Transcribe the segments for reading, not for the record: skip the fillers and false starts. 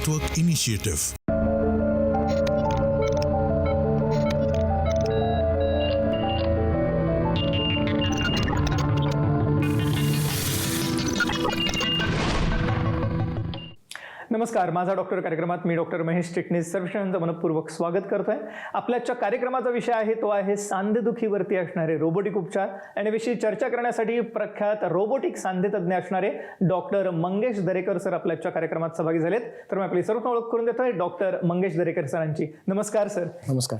Network initiative. नमस्कार, माझा doctor कार्यक्रमात मी डॉक्टर महेश चिटणीस सर्वांचं मनपूर्वक स्वागत करतोय. आपल्याच्या कार्यक्रमाचा विषय आहे तो आहे सांधेदुखीवरती असणारे रोबोटिक उपचार. आणि विषयी चर्चा करण्यासाठी प्रख्यात रोबोटिक सांधेतज्ञ असणारे डॉक्टर मंगेश दरेकर सर आपल्याच्या कार्यक्रमात सहभागी झालेत. तर मी आपली सर्व ओळख करून देतोय डॉक्टर मंगेश दरेकर सरांची. नमस्कार सर. नमस्कार.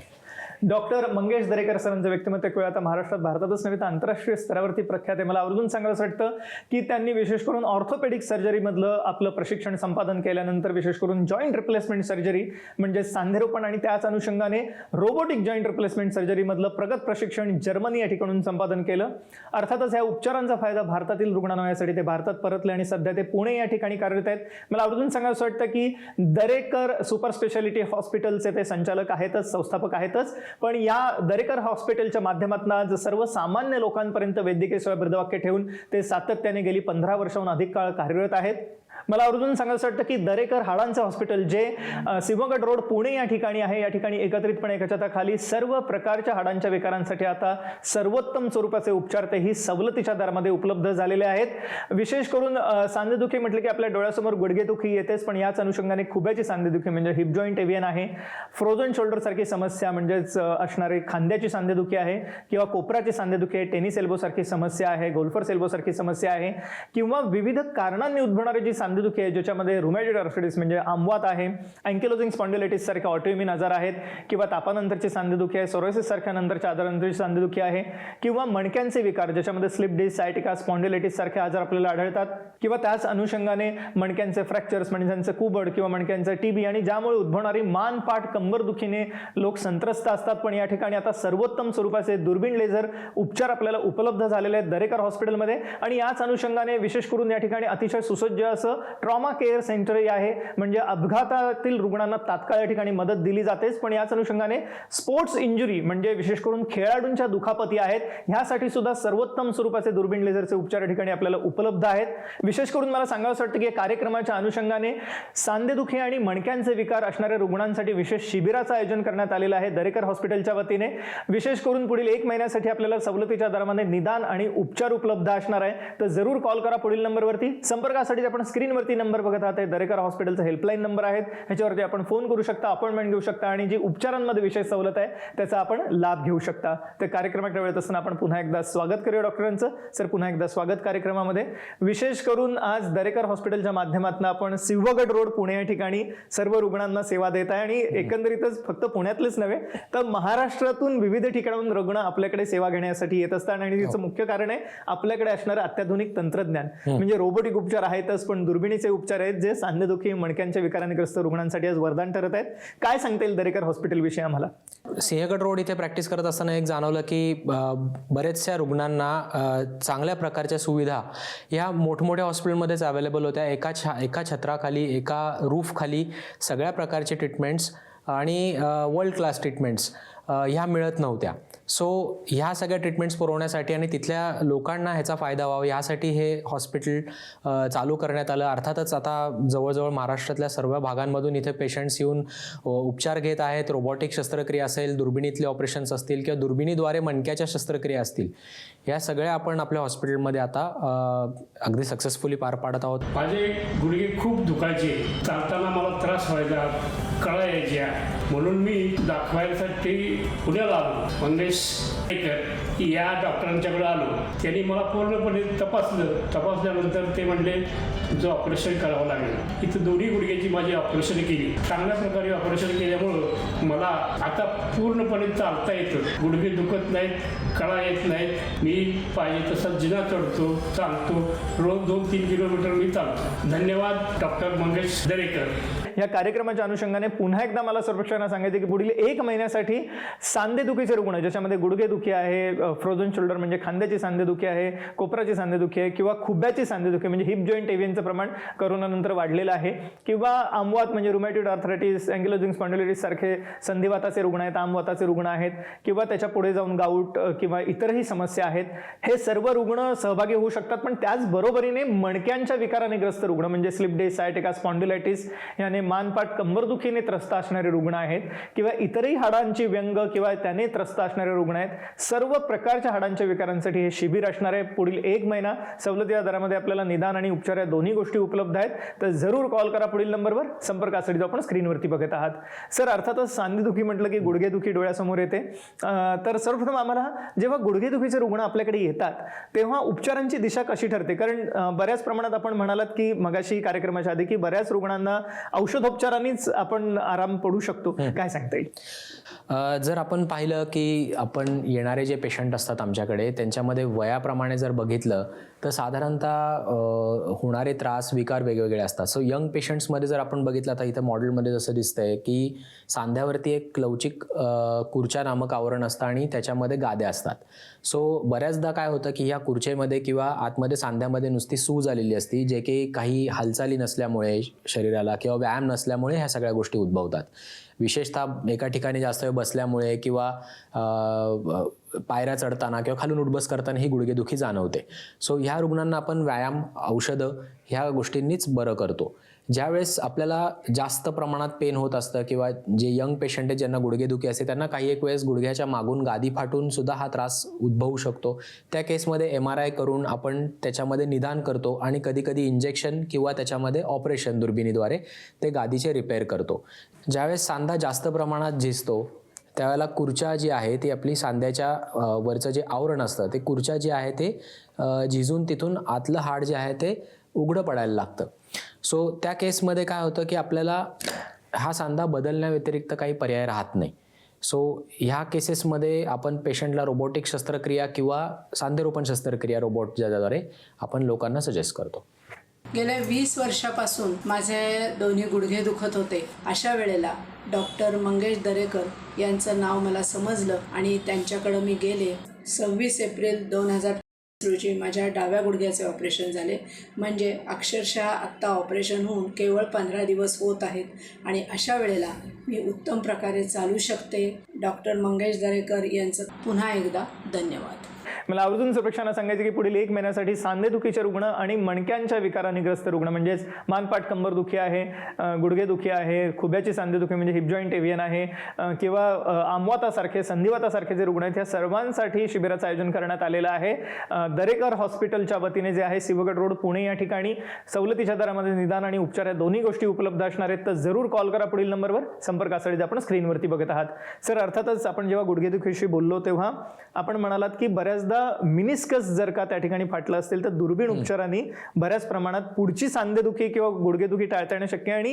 डॉक्टर मंगेश दरेकर सरांचं व्यक्तिमत्व एक वेळ आता महाराष्ट्रात, भारतातच नव्हे तर आंतरराष्ट्रीय स्तरावरती प्रख्यात आहे. मला आवर्जून सांगायचं वाटतं की त्यांनी विशेष करून ऑर्थोपेडिक सर्जरीमधलं आपलं प्रशिक्षण संपादन केल्यानंतर विशेष करून जॉईंट रिप्लेसमेंट सर्जरी म्हणजे सांधेरोपण आणि त्याच अनुषंगाने रोबोटिक जॉईंट रिप्लेसमेंट सर्जरीमधलं प्रगत प्रशिक्षण जर्मनी या ठिकाणून संपादन केलं. अर्थातच या उपचारांचा फायदा भारतातील रुग्णांना यासाठी ते भारतात परतले आणि सध्या ते पुणे या ठिकाणी कार्यरत आहेत. मला आवर्जून सांगायचं वाटतं की दरेकर सुपर स्पेशालिटी हॉस्पिटलचे ते संचालक आहेतच, संस्थापक आहेतच, पण या दरेकर हॉस्पिटलच्या माध्यमातून आज सर्वसामान्य लोकांपर्यंत वैद्यकीय सेवा ब्रदवाक्य ठेवून ते सातत्याने गेली 15 वर्षांहून अधिक काळ कार्यरत आहेत. मला आवर्जून सांगायचं वाटतं की दरेकर हाडांचं हॉस्पिटल जे सिंहगड रोड पुणे या ठिकाणी आहे, या ठिकाणी एकत्रितपणे एका छताखाली सर्व प्रकारच्या हाडांच्या विकारांसाठी आता सर्वोत्तम स्वरूपाचे उपचार तेही सवलतीच्या दरामध्ये उपलब्ध झालेले आहेत. विशेष करून सांधेदुखी म्हटलं की आपल्या डोळ्यासमोर गुडघेदुखी येतेच, पण याच अनुषंगाने खुब्याची सांधेदुखी म्हणजे हिप जॉईंट एव्हियन आहे, फ्रोझन शोल्डर सारखी समस्या म्हणजेच असणारी खांद्याची सांधेदुखी आहे, किंवा कोपराची सांधेदुखी आहे, टेनिस एल्बो सारखी समस्या आहे, गोल्फर्स एल्बो सारखी समस्या आहे, किंवा विविध कारणांनी उद्भवणारी जी सांधेदुखी आहे ज्याच्यामध्ये रुमॅटॉइड आर्थरायटिस म्हणजे आमवात आहे, अँकिलोजिंग स्पॉन्डिलायटिस सारखे ऑटोइम्यून आजार आहेत, किंवा तापानंतरची सांधेदुखी आहे, सोरोसिस सारख्या नंतरच्या आजारानंतरची सांधेदुखी आहे, किंवा मणक्यांचे विकार ज्याच्यामध्ये स्लिप डिस्क, सायटिका, स्पॉन्डिलायटिस सारखे आजार आपल्याला आढळतात, किंवा त्याच अनुषंगाने मणक्यांचे फ्रॅक्चर्स म्हणजे त्यांचे कुबड किंवा मणक्यांचे टीबी आणि ज्यामुळे उद्भवणारी मान, पाठ, कंबर दुखीने लोक संत्रस्त असतात. पण या ठिकाणी आता सर्वोत्तम स्वरूपाचे दुर्बीण लेझर उपचार आपल्याला उपलब्ध झालेले आहेत दरेकर हॉस्पिटलमध्ये. आणि याच अनुषंगाने विशेष करून या ठिकाणी अतिशय सुसज्ज असं ट्रॉमा केअर सेंटर आहे, म्हणजे अपघातातील रुग्णांना तात्काळ या ठिकाणी मदत दिली जातेच, पण याच अनुषंगाने स्पोर्ट्स इंजुरी म्हणजे विशेष करून खेळाडूंच्या दुखापती आहेत ह्यासाठी सुद्धा सर्वोत्तम स्वरूपाचे दुर्बीण लेझरचे उपचार या ठिकाणी आपल्याला उपलब्ध आहेत. विशेष करून मला सांगावं वाटतं की या कार्यक्रमाच्या अनुषंगाने सांधेदुखी आणि मणक्यांचे विकार असणाऱ्या रुग्णांसाठी विशेष शिबिराचं आयोजन करण्यात आलेलं आहे दरेकर हॉस्पिटलच्या वतीने. विशेष करून पुढील 1 महिन्यासाठी आपल्याला सवलतीच्या दरामध्ये निदान आणि उपचार उपलब्ध असणार आहे. तर जरूर कॉल करा पुढील नंबरवरती. संपर्कासाठी आपण स्क्रीनवरती नंबर बघत आहात, दरेकर हॉस्पिटलचा हेल्पलाईन नंबर आहे, ह्याच्यावरती आपण फोन करू शकता, अपॉइंटमेंट घेऊ शकता आणि जी उपचारांमध्ये विशेष सवलत आहे त्याचा आपण लाभ घेऊ शकता. तर कार्यक्रमाकडे वेळेत असताना आपण पुन्हा एकदा स्वागत करूया डॉक्टरांचं. सर, पुन्हा एकदा स्वागत कार्यक्रमामध्ये. विशेष करून आज दरेकर हॉस्पिटलच्या माध्यमातून आपण सिंहगड रोड पुणे या ठिकाणी सर्व रुग्णांना सेवा देत आहे आणि एकंदरीतच फक्त पुण्यातलेच नव्हे तर महाराष्ट्रातून विविध ठिकाणाहून रुग्ण आपल्याकडे सेवा घेण्यासाठी येत असतात. आणि तिचं मुख्य कारण आहे आपल्याकडे असणारं अत्याधुनिक तंत्रज्ञान, म्हणजे रोबोटिक उपचार आहेतच, पण दुर्बिणीचे उपचार आहेत जे सांधेदुखी मणक्यांच्या विकाराने ग्रस्त रुग्णांसाठी आज वरदान ठरत आहेत. काय सांगता येईल दरेकर हॉस्पिटल विषयी आम्हाला? सिंहगड रोड इथे प्रॅक्टिस करत असताना एक जाणवलं की बरेचशा रुग्णांना चांगल्या प्रकारच्या सुविधा ह्या मोठमोठ्या हॉस्पिटलमध्येच अवेलेबल होत्या. एका छत्राखाली, एका रूफ खाली सगळ्या प्रकारचे ट्रीटमेंट्स आणि वर्ल्ड क्लास ट्रीटमेंट्स ह्या मिळत नव्हत्या. सो ह्या सगळ्या ट्रीटमेंट्स पुरवण्यासाठी आणि तिथल्या लोकांना ह्याचा फायदा व्हावा यासाठी हे हॉस्पिटल चालू करण्यात आलं. अर्थातच आता जवळजवळ महाराष्ट्रातल्या सर्व भागांमधून इथे पेशंट्स येऊन उपचार घेत आहेत. रोबोटिक शस्त्रक्रिया असेल, दुर्बिणीतले ऑपरेशन्स असतील किंवा दुर्बिणीद्वारे मणक्याच्या शस्त्रक्रिया असतील, ह्या सगळ्या आपण आपल्या हॉस्पिटलमध्ये आता अगदी सक्सेसफुली पार पाडत आहोत. माझे गुडघे खूप दुखायचे, चालताना मला त्रास व्हायचा, कळा यायच्या, म्हणून मी दाखवायसाठी पुण्याला आलो. मंगेश दरेकर या डॉक्टरांच्याकडे आलो. त्यांनी मला पूर्णपणे तपासल्यानंतर ते म्हणले तुझं ऑपरेशन करावं लागेल. इथं दोन्ही गुडघ्याची माझी ऑपरेशन केली. चांगल्या प्रकारे ऑपरेशन केल्यामुळं मला आता पूर्णपणे चालता येतं, गुडघे दुखत नाहीत, कळा येत नाहीत. मी पाहिजे तसा जिना चढतो, चालतो, रोज 2-3 किलोमीटर मी चालतो. धन्यवाद डॉक्टर मंगेश दरेकर. या कार्यक्रमाच्या अनुषंगाने पुन्हा एकदा मला सर्वेक्षणाला सांगायचं की पुढील 1 महिन्यासाठी सांधेदुखीचे रुग्ण ज्याच्यामध्ये गुडघेदुखी आहे, फ्रोझन शोल्डर म्हणजे खांद्याची सांधेदुखी आहे, कोपराची सांधेदुखी आहे, किंवा खुब्याची सांधेदुखी म्हणजे हिप जॉईंट एव्हियनचं प्रमाण करोनानंतर वाढलेलं आहे, किंवा आमवात म्हणजे रुमॅटॉइड आर्थरायटिस, अँकिलोजिंग स्पॉन्डिलायटिस सारखे संधिवाताचे रुग्ण आहेत, आमवाताचे रुग्ण आहेत, किंवा त्याच्या पुढे जाऊन गाऊट किंवा इतरही समस्या आहेत, हे सर्व रुग्ण सहभागी होऊ शकतात. पण त्याचबरोबरीने मणक्यांच्या विकाराने ग्रस्त रुग्ण म्हणजे स्लिप डिस्क, सायटिका, स्पॉन्डिलायटिस याने मानपाट कंबरदुखीने त्रस्त असणारे रुग्ण आहेत किंवा इतरही हाडांची व्यंग किंवा त्याने त्रस्त असणारे रुग्ण आहेत, सर्व प्रकारच्या हाडांच्या विकारांसाठी हे शिबिर असणार आहे. पुढील 1 महिना सवलतीच्या दरामध्ये आपल्याला निदान आणि उपचार या दोन्ही गोष्टी उपलब्ध आहेत. तर जरूर कॉल करा पुढील नंबरवर. संपर्कासाठी जो आपण स्क्रीनवरती बघत आहात. सर, अर्थातच सांधेदुखी म्हटलं की गुडघेदुखी डोळ्यासमोर येते. तर सर्वप्रथम आम्हाला जेव्हा गुडघेदुखीचे रुग्ण आपल्याकडे येतात तेव्हा उपचारांची दिशा कशी ठरते? कारण बऱ्याच प्रमाणात आपण म्हणालात की मगाशी कार्यक्रमाच्या आधी की बऱ्याच रुग्णांना औषधोपचारांनीच आपण आराम पडू शकतो. काय सांगता येईल? जर आपण पाहिलं की आपण येणारे जे पेशंट असतात आमच्याकडे त्यांच्यामध्ये वयाप्रमाणे जर बघितलं तर साधारणतः होणारे त्रास विकार वेगवेगळे असतात. सो यंग पेशंट्समध्ये जर आपण बघितलं तर इथं मॉडेलमध्ये जसं दिसतंय की सांध्यावरती एक लवचिक खुर्च्या नामक आवरण असतं आणि त्याच्यामध्ये गाद्या असतात. सो बऱ्याचदा काय होतं की ह्या खुर्चेमध्ये किंवा आतमध्ये सांध्यामध्ये नुसती सूज आलेली असती, जे की काही हालचाली नसल्यामुळे शरीराला किंवा व्यायाम नसल्यामुळे ह्या सगळ्या गोष्टी उद्भवतात. विशेषतः एका ठिकाणी जास्त वेळ बसल्यामुळे किंवा पायऱ्या चढताना किंवा खालून उठबस करताना ही गुडघेदुखी जाणवते. सो ह्या रुग्णांना आपण व्यायाम, औषधं ह्या गोष्टींनीच बरं करतो. ज्यावेळेस आपल्याला जास्त प्रमाणात पेन होत असतं किंवा जे यंग पेशंट आहेत ज्यांना गुडघेदुखी असते त्यांना काही एक वेळेस गुडघ्याच्या मागून गादी फाटून सुद्धा हा त्रास उद्भवू शकतो. त्या केसमध्ये MRI करून आपण त्याच्यामध्ये निदान करतो आणि कधीकधी इंजेक्शन किंवा त्याच्यामध्ये ऑपरेशन दुर्बिणीद्वारे ते गादीचे रिपेअर करतो. ज्यावेळेस सांधा जास्त प्रमाणात झिजतो त्यावेळेला खुर्च्या जी आहे ती आपली सांध्याच्या वरचं जे आवरण असतं ते खुर्च्या जी आहे ते झिजून तिथून आतलं हाड जे आहे ते उघडं पडायला लागतं. सो त्या केसमध्ये काय होतं की आपल्याला हा सांधा बदलण्याव्यतिरिक्त काही पर्याय राहत नाही. सो ह्या केसेसमध्ये आपण पेशंटला रोबोटिक शस्त्रक्रिया किंवा सांधेरोपण शस्त्रक्रिया रोबोट ज्याद्वारे आपण लोकांना सजेस्ट करतो. गेल्या 20 वर्षापासून माझे दोन्ही गुडघे दुखत होते. अशा वेळेला डॉक्टर मंगेश दरेकर यांचं नाव मला समजलं आणि त्यांच्याकडं मी गेले. 26 एप्रिल 2000 रोजी माझ्या डाव्या गुडघ्याचे ऑपरेशन झाले. म्हणजे अक्षरशः आत्ता ऑपरेशन होऊन केवळ 15 दिवस होत आहेत आणि अशा वेळेला मी उत्तम प्रकारे चालू शकते. डॉक्टर मंगेश दरेकर यांचं पुन्हा एकदा धन्यवाद. मला आवर्जून प्रेक्षकांना सांगायचं की पुढील 1 महिन्यासाठी सांधेदुखीचे रुग्ण आणि मणक्यांच्या विकाराने ग्रस्त रुग्ण म्हणजेच मानपाट कंबरदुखी आहे, गुडघेदुखी आहे, खुब्याची सांधेदुखी म्हणजे हिप जॉईंट एव्हियन आहे किंवा आमवातासारखे संधिवातासारखे जे रुग्ण आहेत या सर्वांसाठी शिबिराचं आयोजन करण्यात आलेलं आहे. दरेकर हॉस्पिटलच्या वतीने जे आहे सिवगड रोड पुणे या ठिकाणी सवलतीच्या दरामध्ये निदान आणि उपचार या दोन्ही गोष्टी उपलब्ध असणार आहेत. तर जरूर कॉल करा पुढील नंबरवर. संपर्कासाठी आपण स्क्रीनवरती बघत आहात. सर, अर्थातच आपण जेव्हा गुडघेदुखीशी बोललो तेव्हा आपण म्हणालात की बऱ्याचदा मिनिस्कस जर का त्या ठिकाणी फाटलं असेल तर दुर्बीण उपचारांनी बऱ्याच प्रमाणात पुढची सांधेदुखी किंवा गुडघेदुखी टाळता येणं शक्य आणि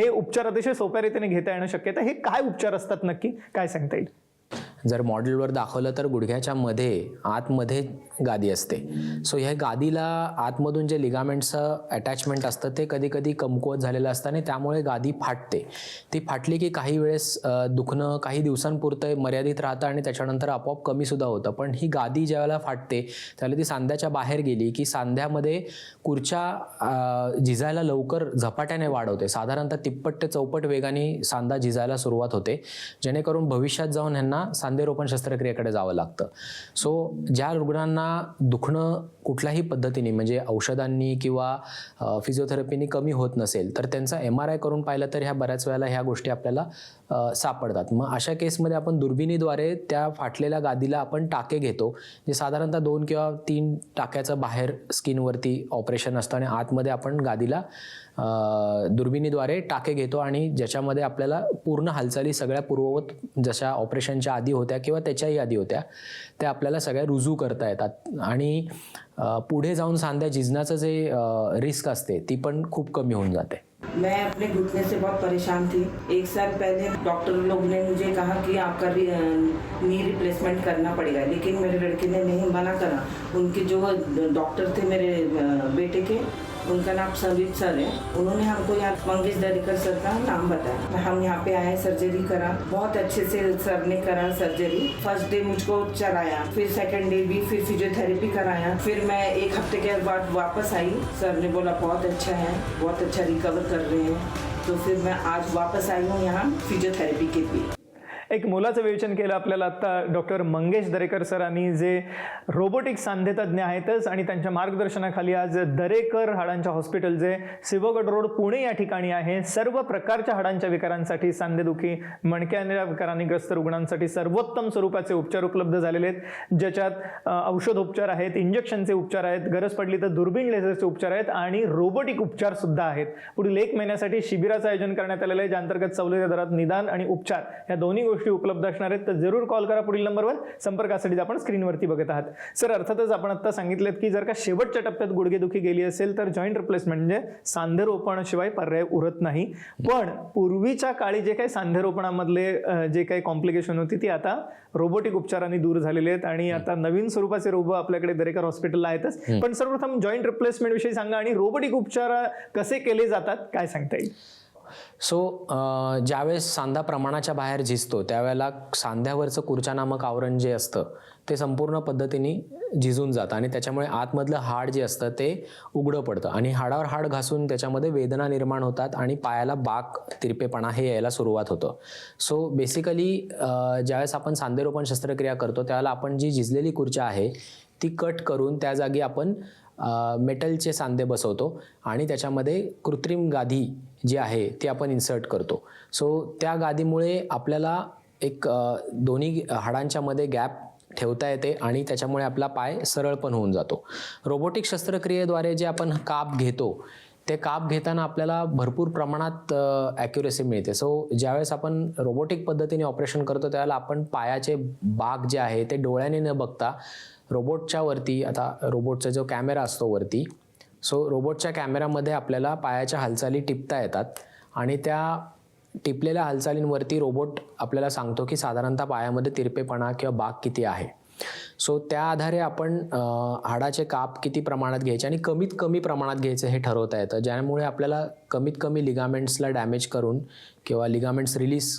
हे उपचार अतिशय सोप्या रीतीने घेता येणं शक्य. तर हे काय उपचार असतात नक्की, काय सांगता येईल? जर मॉडेलवर दाखवलं तर गुडघ्याच्या मध्ये आतमध्ये गादी असते. सो ह्या गादीला आतमधून जे लिगामेंटचं अटॅचमेंट असतं ते कधी कधी कमकुवत झालेलं असतं आणि त्यामुळे गादी फाटते. ती फाटली की काही वेळेस दुखणं काही दिवसांपुरतं मर्यादित राहतं आणि त्याच्यानंतर आपोआप कमीसुद्धा होतं. पण ही गादी ज्यावेळेला फाटते त्यावेळेला ती सांध्याच्या बाहेर गेली की सांध्यामध्ये खुर्च्या झिजायला लवकर झपाट्याने वाढवते. साधारणतः तिप्पट ते चौपट वेगाने सांधा झिजायला सुरुवात होते, जेणेकरून भविष्यात जाऊन ह्यांना सांधेरोपण शस्त्रक्रियेकडे जावं लागतं. सो ज्या रुग्णांना दुखणं कुठल्याही पद्धतीने म्हणजे औषधांनी किंवा फिजिओथेरपीनी कमी होत नसेल तर त्यांचा MRI करून पाहिलं तर ह्या बऱ्याच वेळेला ह्या गोष्टी आपल्याला सापडतात. मग अशा केसमध्ये आपण दुर्बिणीद्वारे त्या फाटलेल्या गादीला आपण टाके घेतो, जे साधारणतः 2 किंवा 3 टाक्याचं बाहेर स्किनवरती ऑपरेशन असतं आणि आतमध्ये आपण गादीला दुर्बिणीद्वारे टाके घेतो आणि ज्याच्यामध्ये आपल्याला पूर्ण हालचाली सगळ्या पूर्ववत जशा ऑपरेशनच्या आधी होत्या किंवा त्याच्याही आधी होत्या त्या आपल्याला सगळ्या रुजू करता येतात आणि पुढे जाऊन सांध्या झिजण्याचं जे रिस्क असते ती पण खूप कमी होऊन जाते. मैं अपने घुटने से बहुत परेशान थी. 1 साल पहले डॉक्टर लोग ने मुझे कहा कि आपका नी रिप्लेसमेंट करना पड़ेगा, लेकिन मेरे लड़के ने नहीं मना करा. उनके जो डॉक्टर थे मेरे बेटे के, उनका नाम संदीप सर है, उन्होंने हमको यहाँ मंगेश दरेकर सर का नाम बताया. हम यहाँ पे आए, सर्जरी करा, बहुत अच्छे से सर ने करा सर्जरी. फर्स्ट डे मुझको चलाया, फिर सेकंड डे भी फिर फिजियोथेरेपी कराया. फिर मैं 1 हफ्ते के बाद वापस आई. सर ने बोला बहुत अच्छा है, बहुत अच्छा रिकवर कर रहे हैं. तो फिर मैं आज वापस आई हूँ यहाँ फिजियोथेरेपी के लिए. एक मोलाचं विवेचन केलं आपल्याला आता डॉक्टर मंगेश दरेकर सरांनी, जे रोबोटिक सांधेतज्ञ आहेतच आणि त्यांच्या मार्गदर्शनाखाली आज दरेकर हाडांच्या हॉस्पिटल जे सिवगड रोड पुणे या ठिकाणी आहे, सर्व प्रकारच्या हाडांच्या विकारांसाठी, सांधेदुखी, मणक्याच्या विकारांनी ग्रस्त रुग्णांसाठी सर्वोत्तम स्वरूपाचे उपचार उपलब्ध झालेले आहेत, ज्याच्यात औषधोपचार आहेत, इंजेक्शनचे उपचार आहेत, गरज पडली तर दुर्बीण लेझरचे उपचार आहेत आणि रोबोटिक उपचार सुद्धा आहेत. पुढील 1 महिन्यासाठी शिबिराचं आयोजन करण्यात आलेलं आहे, ज्या अंतर्गत सवलतीच्या दरात निदान आणि उपचार या दोन्ही गोष्टी उपलब्ध असणार आहेत. तर जरूर कॉल करा पुढील नंबरवर. संपर्कासाठी आपण स्क्रीनवरती बघत आहात. सर, अर्थातच आपण आता सांगितलेत की जर का शेवटच्या टप्प्यात गुडघेदुखी गेली असेल तर जॉईंट रिप्लेसमेंट म्हणजे सांधेरोपणाशिवाय पर्याय उरत नाही. पण पूर्वीच्या काळी जे काही सांधेरोपणामधले जे काही कॉम्प्लिकेशन होती ती आता रोबोटिक उपचारांनी दूर झालेले आहेत आणि आता नवीन स्वरूपाचे रोबो आपल्याकडे दरेकर हॉस्पिटलला आहेतच. पण सर्वप्रथम जॉईंट रिप्लेसमेंट विषयी सांगा आणि रोबोटिक उपचार कसे केले जातात, काय सांगता येईल? ज्यावेळेस सांधा प्रमाणाच्या बाहेर झिजतो त्यावेळेला सांध्यावरचं कुर्चा नामक आवरण जे असतं ते संपूर्ण पद्धतीने झिजून जातं आणि त्याच्यामुळे आतमधलं हाड जे असतं ते उघडं पडतं आणि हाडावर हाड घासून त्याच्यामध्ये वेदना निर्माण होतात आणि पायाला बाक, तिरपेपणा हे यायला सुरुवात होतं. सो बेसिकली ज्यावेळेस आपण सांधेरोपण शस्त्रक्रिया करतो त्यावेळेला आपण जी झिजलेली कुर्चा आहे ती कट करून त्या जागी आपण मेटलचे सांधे बसवतो आणि त्याच्यामध्ये कृत्रिम गादी जी आहे ती आपण इन्सर्ट करतो. सो त्या गादीमुळे आपल्याला एक दोन्ही हाडांच्या मध्ये गॅप ठेवता येते आणि त्याच्यामुळे आपला पाय सरळ पण होऊन जातो. रोबोटिक शस्त्रक्रियेद्वारे जे आपण काप घेतो ते काप घेताना आपल्याला भरपूर प्रमाणात ॲक्युरेसी मिळते. सो ज्यावेळेस आपण रोबोटिक पद्धतीने ऑपरेशन करतो त्यावेळेला आपण पायाचे बाक जे आहे ते डोळ्याने न बघता रोबोटच्या वरती, आता रोबोटचा जो कॅमेरा असतो वरती, सो रोबोटच्या कॅमेरामध्ये आपल्याला पायाच्या हालचाली टिपता येतात आणि त्या टिपलेल्या हालचालींवरती रोबोट आपल्याला सांगतो की साधारणतः पायामध्ये तिरपेपणा किंवा बाक किती आहे. सो त्या आधारे आपण हाडाचे काप किती प्रमाणात घ्यायचे आणि कमीत कमी प्रमाणात घ्यायचे हे ठरवता येतं, ज्यामुळे आपल्याला कमीत कमी लिगामेंट्सला डॅमेज करून किंवा लिगामेंट्स रिलीज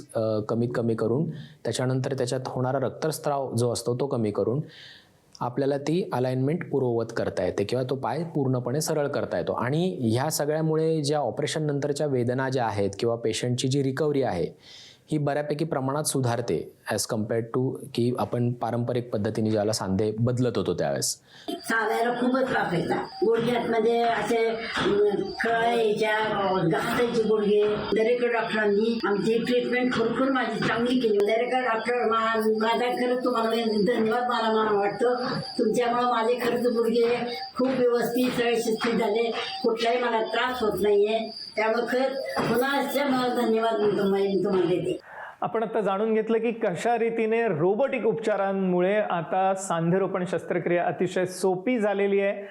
कमीत कमी करून त्याच्यानंतर त्याच्यात होणारा रक्तस्राव जो असतो तो कमी करून आपल्याला ती अलाइनमेंट पूर्ववत करता येते किंवा तो पाय पूर्णपणे सरळ करता येतो. आणि ह्या सगळ्यामुळे ज्या ऑपरेशन नंतरच्या वेदना ज्या आहेत किंवा पेशंटची जी रिकव्हरी आहे ही बऱ्यापैकी प्रमाणात सुधारते ॲज कम्पेअर्ड टू की आपण पारंपरिक पद्धतीने ज्याला सांधे बदलत होतो त्यावेळेस. चालायला खूपच त्रास व्हायचा. गुडघ्यात म्हणजे असे कळा यायच्या, घासायचे गुडघे. दरेकर डॉक्टरांनी आमची ट्रीटमेंट खरोखर माझी चांगली केली. दरेकर डॉक्टर माझा खरंच तुम्हाला धन्यवाद मला वाटतं. तुमच्यामुळं माझे खरंच गुडघे खूप व्यवस्थित शिस्तीत झाले, कुठलाही मला त्रास होत नाहीये. त्यामुळे खरंच पुन्हा मला धन्यवाद तुम्हाला देते. आपण आता जाणून घेतलं की कशा रीतीने रोबोटिक उपचारांमुळे आता सांधेरोपण शस्त्रक्रिया अतिशय सोपी झालेली आहे,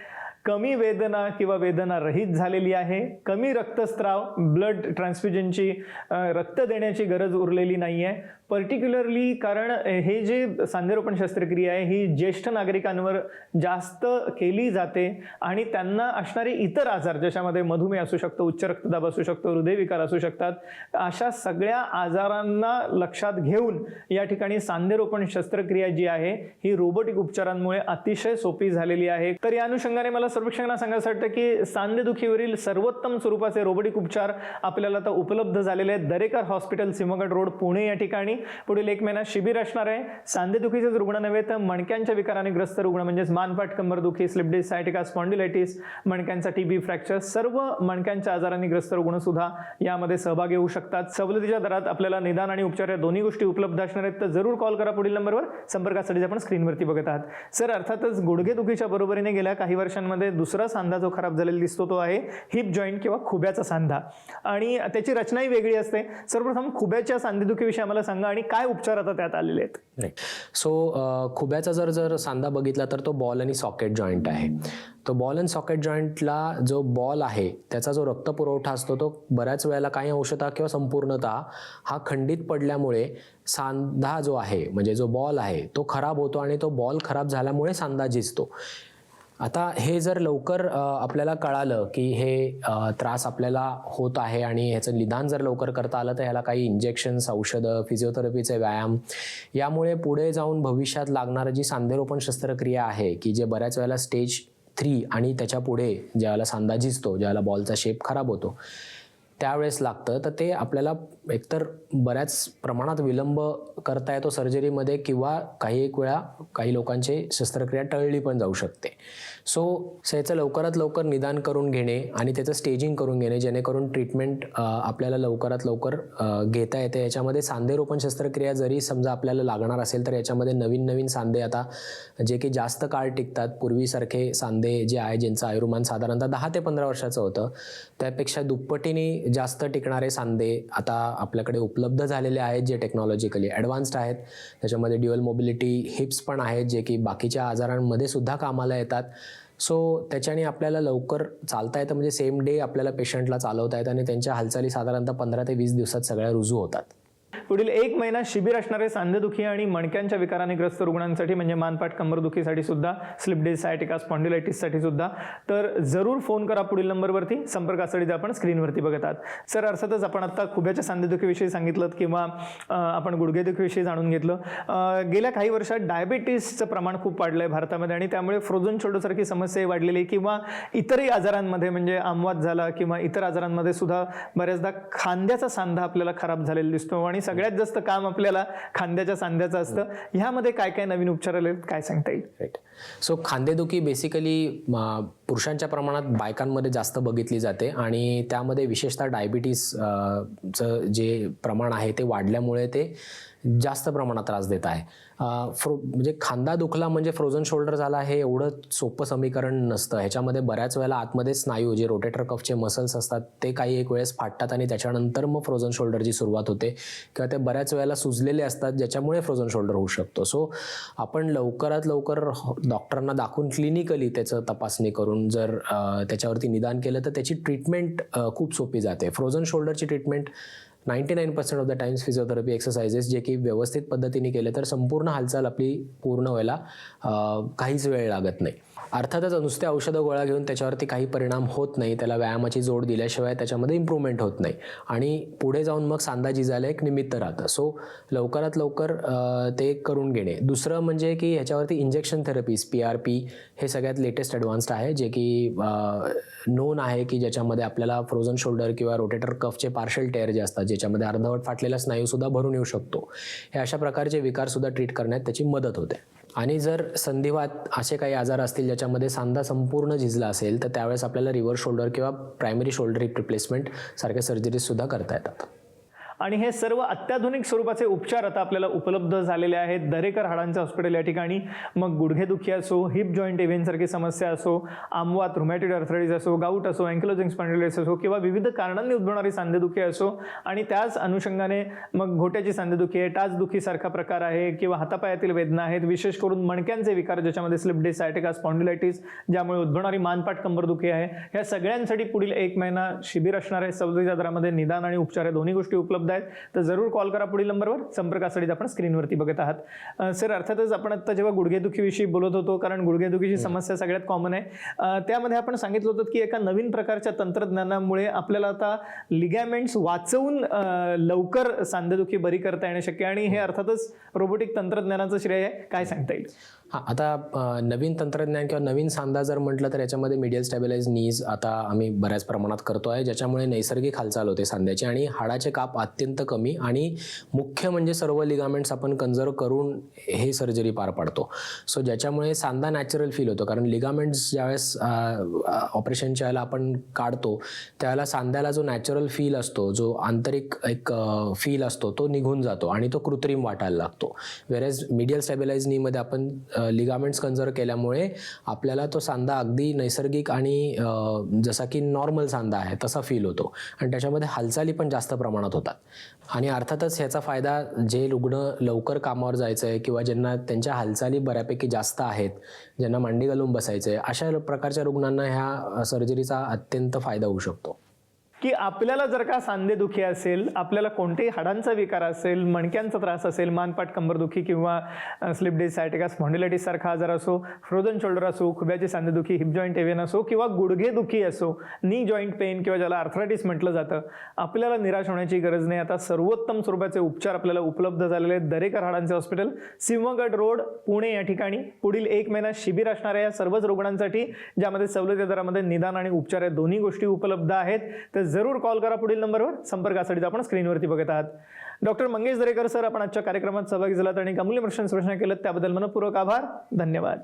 कमी वेदना किंवा वेदना रहित झालेली आहे, कमी रक्तस्राव, ब्लड ट्रान्सफ्युजनची रक्त देण्याची गरज उरलेली नाही आहे. पर्टिक्युलरली कारण हे जे सांधेरोपण शस्त्रक्रिया आहे ही ज्येष्ठ नागरिकांवर जास्त केली जाते आणि त्यांना असणारे इतर आजार, ज्याच्यामध्ये मधुमेह असू शकतो, उच्च रक्तदाब असू शकतो, हृदयविकार असू शकतात, अशा सगळ्या आजारांना लक्षात घेऊन या ठिकाणी सांधेरोपण शस्त्रक्रिया जी आहे ही रोबोटिक उपचारांमुळे अतिशय सोपी झालेली आहे. तर या अनुषंगाने मला सर्वेक्षणाला सांगायचं वाटतं की सांधेदुखीवरील सर्वोत्तम स्वरूपाचे रोबोटिक उपचार आपल्याला आता उपलब्ध झालेले आहेत दरेकर हॉस्पिटल, सिंहगड रोड, पुणे या ठिकाणी. पुढील 1 महिना शिबिर असणार आहे. सांधेदुखीचेच रुग्ण नव्हे तर मणक्यांच्या विकाराने ग्रस्त रुग्ण म्हणजेच मानपाट, कंबरदुखी, स्लिप डिस्क, सायटिका, स्पॉन्डिलायटिस, मणक्यांचा टीबी, फ्रॅक्चर, सर्व मणक्यांच्या आजारांनी ग्रस्त रुग्ण सुद्धा यामध्ये सहभागी होऊ शकतात. सवलतीच्या दरात आपल्याला निदान आणि उपचार या दोन्ही गोष्टी उपलब्ध असणार आहेत. तर जरूर कॉल करा पुढील नंबरवर. संपर्कासाठी आपण स्क्रीनवरती बघत आहात. सर, अर्थातच गुडघेदुखीच्या बरोबरीने गेल्या काही वर्षांमध्ये दुसरा सांधा जो खराब झालेला दिसतो तो आहे हिप जॉईंट किंवा खुब्याचा सांधा आणि त्याची रचनाही वेगळी असते. सर्वप्रथम खुब्याच्या सांधेदुखीविषयी आम्हाला सांगा आणि काय उपचार आता त्यात आलेले आहेत. राईट. सो खुब्याचा जर सांधा बघितला तर तो बॉल आणि सॉकेट जॉईंट आहे. तो बॉल अँड सॉकेट जॉईंटला जो बॉल आहे त्याचा जो रक्तपुरवठा असतो तो बऱ्याच वेळेला काही अंशतः किंवा संपूर्णतः हा खंडित पडल्यामुळे सांधा जो आहे म्हणजे जो बॉल आहे तो खराब होतो आणि तो बॉल खराब झाल्यामुळे सांधा झिजतो. आता हे जर लवकर आपल्याला कळालं की हे त्रास आपल्याला होत आहे आणि ह्याचं निदान जर लवकर करता आलं तर ह्याला काही इंजेक्शन्स, औषधं, फिजिओथेरपीचे व्यायाम, यामुळे पुढे जाऊन भविष्यात लागणारं जी सांधेरोपण शस्त्रक्रिया आहे की जे बऱ्याच वेळेला स्टेज 3 आणि त्याच्या पुढे ज्यावेळेला सांधा झिजतो, ज्यावेळेला बॉलचा शेप खराब होतो, त्यावेळेस लागतं, तर ते आपल्याला एकतर बऱ्याच प्रमाणात विलंब करता येतो सर्जरीमध्ये, किंवा एक वेळा काही लोकांची शस्त्रक्रिया टळली पण जाऊ शकते. सो याचं लवकरात लवकर निदान करून घेणे आणि त्याचं स्टेजिंग करून घेणे, जेणेकरून ट्रीटमेंट आपल्याला लवकरात लवकर घेता येते. याच्यामध्ये सांधेरोपण शस्त्रक्रिया जरी समजा आपल्याला लागणार असेल, तर याच्यामध्ये नवीन नवीन सांधे आता जे की जास्त काळ टिकतात, पूर्वीसारखे सांधे जे आहे ज्यांचं आयुर्मान साधारणतः 10 ते 15 वर्षाचं होतं, त्यापेक्षा दुप्पटीने जास्त टिकणारे सांधे आता आपल्याकडे उपलब्ध झालेले आहेत, जे टेक्नॉलॉजिकली ॲडव्हान्स्ड आहेत. त्याच्यामध्ये ड्युअल मोबिलिटी हिप्स पण आहेत, जे की बाकीच्या आजारांमध्ये सुद्धा कामाला येतात. सो त्याच्याने आपल्याला लवकर चालता येतं, म्हणजे सेम डे आपल्याला पेशंटला चालवता येतं आणि त्यांच्या हालचाली साधारणतः 15 ते 20 दिवसात सगळ्या रुजू होतात. पुढील 1 महिना शिबिर असणारे सांधेदुखी आणि मणक्यांच्या विकाराने ग्रस्त रुग्णांसाठी, म्हणजे मानपाट कंबरदुखीसाठी सुद्धा, स्लिप डिस्क, सायटिका, स्पॉन्डिलायटिससाठी सुद्धा, तर जरूर फोन करा पुढील नंबरवरती. संपर्कासाठी आपण स्क्रीनवरती बघत आहात. सर, अर्थातच आपण आता खुब्याच्या सांधेदुखीविषयी सांगितलं किंवा आपण गुडघेदुखीविषयी जाणून घेतलं. गेल्या काही वर्षात डायबिटीसचं प्रमाण खूप वाढलं आहे भारतामध्ये आणि त्यामुळे फ्रोझन शोल्डरसारखी समस्याही वाढलेली, किंवा इतरही आजारांमध्ये म्हणजे आमवात झाला किंवा इतर आजारांमध्ये सुद्धा बऱ्याचदा खांद्याचा सांधा आपल्याला खराब झालेला दिसतो आणि सगळ्यात जास्त काम आपल्याला खांद्याच्या सांध्याचं असतं. ह्यामध्ये काय काय नवीन उपचार आले, काय सांगता येईल? राईट. सो खांदेदुखी बेसिकली पुरुषांच्या प्रमाणात बायकांमध्ये जास्त बघितली जाते आणि त्यामध्ये विशेषतः डायबिटीसचं जे प्रमाण आहे ते वाढल्यामुळे ते जास्त प्रमाणात त्रास देत आहे. म्हणजे खांदा दुखला म्हणजे फ्रोझन शोल्डर झाला हे एवढं सोपं समीकरण नसतं. ह्याच्यामध्ये बऱ्याच वेळेला आतमध्ये स्नायू जे रोटेटर कफचे मसल्स असतात ते काही एक वेळेस फाटतात आणि त्याच्यानंतर मग फ्रोझन शोल्डरची सुरुवात होते, किंवा ते बऱ्याच वेळेला सुजलेले असतात ज्याच्यामुळे फ्रोझन शोल्डर होऊ शकतो. सो आपण लवकरात लवकर डॉक्टरांना दाखवून क्लिनिकली त्याचं तपासणी करून जर त्याच्यावरती निदान केलं तर त्याची ट्रीटमेंट खूप सोपी जाते. फ्रोझन शोल्डरची treatment 99% of the times physiotherapy exercises जे की व्यवस्थित पद्धतीने केले तर संपूर्ण हालचाल आपली पूर्ण व्हायला काहीच वेळ लागत नाही. अर्थातच नुसते औषधं गोळ्या घेऊन त्याच्यावरती काही परिणाम होत नाही, त्याला व्यायामाची जोड दिल्याशिवाय त्याच्यामध्ये इम्प्रूव्हमेंट होत नाही आणि पुढे जाऊन मग सांधा झिजायला एक निमित्त राहतं. सो लवकरात लवकर ते करून घेणे. दुसरं म्हणजे की ह्याच्यावरती इंजेक्शन थेरपीज PRP हे सगळ्यात लेटेस्ट ॲडव्हान्स्ड आहे, जे की नोन आहे की ज्याच्यामध्ये आपल्याला फ्रोझन शोल्डर किंवा रोटेटर कफचे पार्शल टेअर जे असतात, ज्याच्यामध्ये अर्धवट फाटलेला स्नायूसुद्धा भरून येऊ शकतो, हे अशा प्रकारचे विकारसुद्धा ट्रीट करण्यात त्याची मदत होते. आणि जर संधिवात असे काही आजार असतील ज्याच्यामध्ये सांधा संपूर्ण झिजला असेल तर त्यावेळेस आपल्याला रिव्हर्स शोल्डर किंवा प्रायमरी शोल्डर हिप रिप्लेसमेंट सारख्या सर्जरीजसुद्धा करता येतात. आणि हे सर्व अत्याधुनिक स्वरूपाचे उपचार आता आपल्याला उपलब्ध झालेले आहेत दरेकर हाडांचे हॉस्पिटल या ठिकाणी. मग गुडघेदुखी असो, हिप जॉईंट इव्हेंटसारखी समस्या असो, आमवात, रुमॅटिड आर्थरायटिस असो, गाऊट असो, अँकिलोजिंग स्पॉन्डिलायटिस असो, किंवा विविध कारणांनी उद्भवणारी सांधेदुखी असो, आणि त्याच अनुषंगाने मग घोट्याची सांधेदुखी आहे, टाचदुखीसारखा प्रकार आहे, किंवा हातापायातील वेदना आहेत, विशेष करून मणक्यांचे विकार ज्याच्यामध्ये स्लिप डिस्क, सायटिका, स्पॉन्डिलायटिस ज्यामुळे उद्भवणारी मानपाट कंबरदुखी आहे, ह्या सगळ्यांसाठी पुढील 1 महिना शिबिर असणार आहे. सवलतीच्या दरामध्ये निदान आणि उपचार या दोन्ही गोष्टी उपलब्ध आहेत. तर जरूर कॉल करा पुढील नंबरवर. संपर्कासाठी आपण स्क्रीनवरती बघत आहात. सर, अर्थातच आपण आता जेव्हा गुडघेदुखीविषयी बोलत होतो, कारण गुडघेदुखीची समस्या सगळ्यात कॉमन आहे, त्यामध्ये आपण सांगितलं होतं की एका नवीन प्रकारच्या तंत्रज्ञानामुळे आपल्याला आता लिगॅमेंट्स वाचवून लवकर सांधेदुखी बरी करता येणं शक्य, आणि हे अर्थातच रोबोटिक तंत्रज्ञानाचं श्रेय आहे. काय सांगता येईल? हां, आता नवीन तंत्रज्ञान किंवा नवीन सांधा जर म्हटलं तर याच्यामध्ये मीडियल स्टॅबिलाइज नीज आता आम्ही बऱ्याच प्रमाणात करतो आहे, ज्याच्यामुळे नैसर्गिक हालचाल होते सांध्याची आणि हाडाचे काप अत्यंत कमी, आणि मुख्य म्हणजे सर्व लिगामेंट्स आपण कन्झर्व करून हे सर्जरी पार पाडतो. सो ज्याच्यामुळे सांधा नॅचरल फील होतो, कारण लिगामेंट्स ज्यावेळेस ऑपरेशनच्या वेळेला आपण काढतो त्यावेळेला सांध्याला जो नॅचरल फील असतो, जो आंतरिक एक फील असतो, तो निघून जातो आणि तो कृत्रिम वाटायला लागतो. वेरेज मीडियल स्टॅबिलाइज नीमध्ये आपण लिगामेंट्स कन्झर्व केल्यामुळे आपल्याला तो सांधा अगदी नैसर्गिक आणि जसा की नॉर्मल सांधा आहे तसा फील होतो, आणि त्याच्यामध्ये हालचाली पण जास्त प्रमाणात होतात. आणि अर्थातच ह्याचा फायदा जे रुग्ण लवकर कामावर जायचं आहे किंवा ज्यांना त्यांच्या हालचाली बऱ्यापैकी जास्त आहेत, ज्यांना मांडी घालून बसायचं आहे, अशा प्रकारच्या रुग्णांना ह्या सर्जरीचा अत्यंत फायदा होऊ शकतो. की आपल्याला जर का सांधेदुखी असेल, आपल्याला कोणतेही हाडांचा विकार असेल, मणक्यांचा त्रास असेल, मानपाट कंबरदुखी किंवा स्लिप डिस्क, सायटिका, स्पॉन्डिलायटिस सारखा आजार असो, फ्रोझन शोल्डर असो, खुब्याची सांधेदुखी, हिप जॉईंट एव्हेन असो, किंवा गुडघेदुखी असो, नी जॉईंट पेन किंवा ज्याला आर्थरायटिस म्हटलं जातं, आपल्याला निराश होण्याची गरज नाही. आता सर्वोत्तम स्वरूपाचे उपचार आपल्याला उपलब्ध झालेले आहेत दरेकर हाडांचे हॉस्पिटल, सिंहगड रोड, पुणे या ठिकाणी. पुढील 1 महिना शिबिर असणाऱ्या या सर्वच रुग्णांसाठी, ज्यामध्ये सवलतीच्या दरामध्ये निदान आणि उपचार या दोन्ही गोष्टी उपलब्ध आहेत. तर जरूर कॉल करा पुढील नंबरवर. संपर्कासाठी आपण स्क्रीनवरती बघत आहात. डॉक्टर मंगेश दरेकर सर, आपण आजच्या कार्यक्रमात सहभागी झालात आणि अमूल्य प्रश्न केलं त्याबद्दल मनपूर्वक आभार. धन्यवाद.